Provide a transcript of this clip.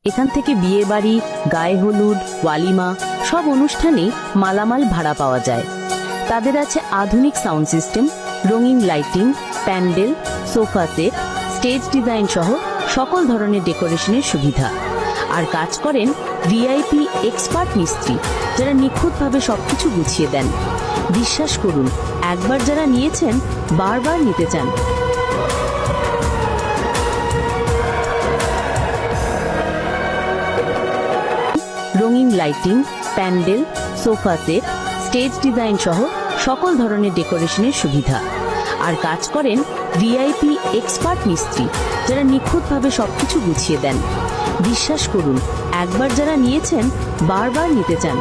এখান থেকে বিয়ে বাড়ি, গায়ে হলুদ, ওয়ালিমা সব অনুষ্ঠানেই মালামাল ভাড়া পাওয়া যায়। তাদের আছে আধুনিক সাউন্ড সিস্টেম, রঙিন lighting, pandal, sofa set, stage design সহ সকল ধরনের ডেকোরেশনের সুবিধা। আর কাজ করেন ভিআইপি এক্সপার্ট মিস্ত্রি, যারা নিখুঁতভাবে সবকিছু গুছিয়ে দেন। বিশ্বাস করুন, একবার যারা নিয়েছেন বারবার নিতে চান। রঙিন lighting, pandal, sofa set, stage design সহ সকল ধরনের ডেকোরেশনের সুবিধা। আর কাজ করেন ভিআইপি এক্সপার্ট মিস্ত্রি, যারা নিখুঁতভাবে সবকিছু গুছিয়ে দেন। বিশ্বাস করুন, একবার যারা নিয়েছেন বারবার নিতে চান।